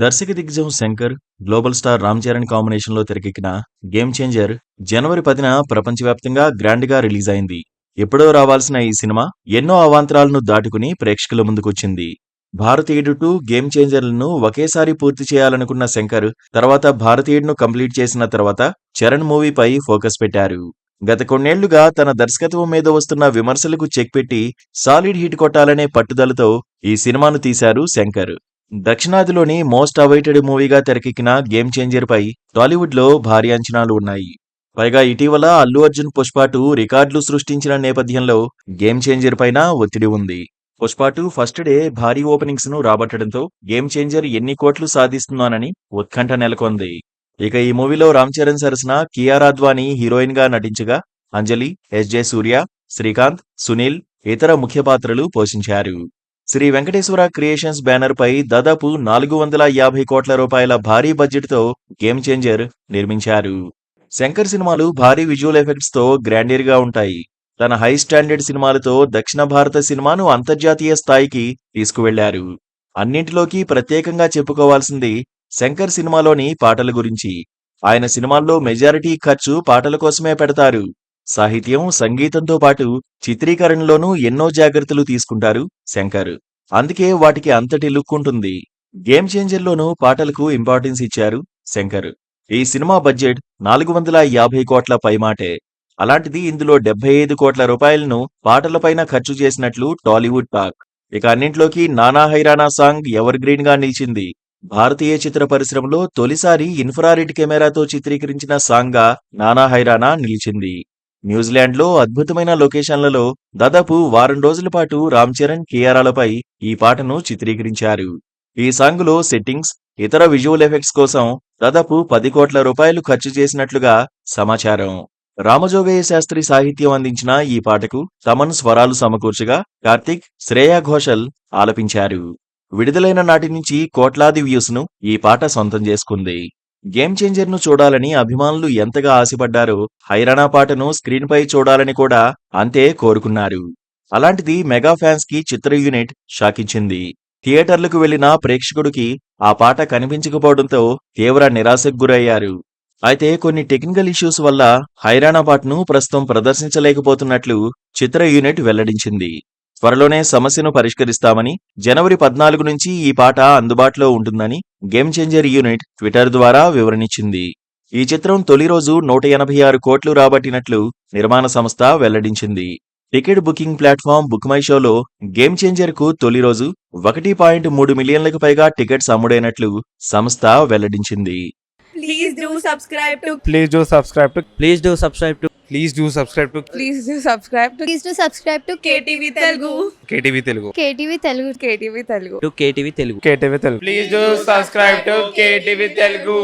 దర్శక దిగ్గజం Shankar, global star Ram Charan కాంబినేషన్లో తెరకెక్కిన గేమ్ చేంజర్ జనవరి 10న ప్రపంచవ్యాప్తంగా గ్రాండ్గా రిలీజ్ అయింది. ఎప్పుడో రావాల్సిన ఈ సినిమా ఎన్నో అవాంతరాలను దాటుకుని ప్రేక్షకుల ముందుకొచ్చింది. భారతీయుడు 2 గేమ్ చేంజర్లను ఒకేసారి పూర్తి చేయాలనుకున్న శంకర్ తర్వాత భారతీయుడును కంప్లీట్ చేసిన తర్వాత చరణ్ మూవీపై ఫోకస్ పెట్టారు. గత కొన్నేళ్లుగా తన దర్శకత్వం మీద వస్తున్న విమర్శలకు చెక్ పెట్టి సాలిడ్ హిట్ కొట్టాలనే పట్టుదలతో ఈ సినిమాను తీశారు శంకర్. దక్షిణాదిలోని మోస్ట్ అవైటెడ్ మూవీగా తెరకెక్కిన గేమ్ చేంజర్ పై టాలీవుడ్ లో భారీ అంచనాలు ఉన్నాయి. పైగా ఇటీవల అల్లు అర్జున్ పుష్ప 2 రికార్డులు సృష్టించిన నేపథ్యంలో గేమ్ చేంజర్ పైన ఒత్తిడి ఉంది. పుష్ప 2 ఫస్ట్ డే భారీ ఓపెనింగ్స్ ను రాబట్టడంతో గేమ్ చేంజర్ ఎన్ని కోట్లు సాధిస్తున్నానని ఉత్కంఠ నెలకొంది. ఇక ఈ మూవీలో రామ్ చరణ్ సరసన కియారా అద్వానీ హీరోయిన్ గా నటించగా అంజలి, ఎస్.జె. సూర్య, శ్రీకాంత్, సునీల్ ఇతర ముఖ్య పాత్రలు పోషించారు. శ్రీ వెంకటేశ్వర క్రియేషన్స్ బ్యానర్ పై దాదాపు 450 కోట్ల రూపాయల భారీ బడ్జెట్ తో గేమ్ చేంజర్ నిర్మించారు. శంకర్ సినిమాలు భారీ విజువల్ ఎఫెక్ట్స్ తో గ్రాండియర్ గా ఉంటాయి. తన హై స్టాండర్డ్ సినిమాలతో దక్షిణ భారత సినిమాను అంతర్జాతీయ స్థాయికి తీసుకువెళ్లారు. అన్నింటిలోకి ప్రత్యేకంగా చెప్పుకోవాల్సింది శంకర్ సినిమాలోని పాటల గురించి. ఆయన సినిమాల్లో మెజారిటీ ఖర్చు పాటల కోసమే పెడతారు. సాహిత్యం, సంగీతంతో పాటు చిత్రీకరణలోనూ ఎన్నో జాగ్రత్తలు తీసుకుంటారు శంకర్. అందుకే వాటికి అంతటి లుక్ ఉంటుంది. గేమ్ చేంజర్లోనూ పాటలకు ఇంపార్టెన్స్ ఇచ్చారు శంకర్. ఈ సినిమా బడ్జెట్ 450 కోట్ల పైమాటే. అలాంటిది ఇందులో 75 కోట్ల రూపాయలను పాటలపైన ఖర్చు చేసినట్లు టాలీవుడ్ టాక్. ఇక అన్నింట్లోకి నానా హైరానా సాంగ్ ఎవర్ గ్రీన్ గా నిలిచింది. భారతీయ చిత్ర పరిశ్రమలో తొలిసారి ఇన్ఫ్రారెడ్ కెమెరాతో చిత్రీకరించిన సాంగ్ గా నానా హైరానా నిలిచింది. న్యూజిలాండ్లో అద్భుతమైన లొకేషన్లలో దాదాపు వారం రోజుల పాటు రామ్ చరణ్, కియారాలపై ఈ పాటను చిత్రీకరించారు. ఈ సాంగులో సెట్టింగ్స్, ఇతర విజువల్ ఎఫెక్ట్స్ కోసం దాదాపు 10 కోట్ల రూపాయలు ఖర్చు చేసినట్లుగా సమాచారం. రామజోగయ్య శాస్త్రి సాహిత్యం అందించిన ఈ పాటకు తమన్ స్వరాలు సమకూర్చగా కార్తిక్, శ్రేయా ఘోషల్ ఆలపించారు. విడుదలైన నాటి నుంచి కోట్లాది వ్యూస్ ను ఈ పాట సొంతం చేసుకుంది. గేమ్ చేంజర్ ను చూడాలని అభిమానులు ఎంతగా ఆశపడ్డారో హైరానా పాటను స్క్రీన్ పై చూడాలని కూడా అంతే కోరుకున్నారు. అలాంటిది మెగా ఫ్యాన్స్ కి చిత్ర యూనిట్ షాకిచ్చింది. థియేటర్లకు వెళ్లిన ప్రేక్షకుడికి ఆ పాట కనిపించకపోవడంతో తీవ్ర నిరాశకు గురయ్యారు. అయితే కొన్ని టెక్నికల్ ఇష్యూస్ వల్ల హైరానా పాటను ప్రస్తుతం ప్రదర్శించలేకపోతున్నట్లు చిత్ర యూనిట్ వెల్లడించింది. త్వరలోనే సమస్యను పరిష్కరిస్తామని, జనవరి 14 నుంచి ఈ పాట అందుబాటులో ఉంటుందని గేమ్ చేంజర్ యూనిట్ ట్విట్టర్ ద్వారా వివరణిచ్చింది. ఈ చిత్రం తొలి రోజు 186 కోట్లు రాబట్టినట్లు నిర్మాణ సంస్థ వెల్లడించింది. Ticket booking platform book my షోలో గేమ్ చేంజర్ కు తొలి రోజు 1.3 మిలియన్లకు పైగా టికెట్స్ అమ్ముడైనట్లు సంస్థ వెల్లడించింది. Please do subscribe to Please do subscribe to Please do subscribe to Please do subscribe to Please do subscribe to Please do subscribe to KTV Telugu. KTV Telugu. KTV Telugu. KTV Telugu. KTV Telugu. KTV Telugu. Please do subscribe to KTV Telugu.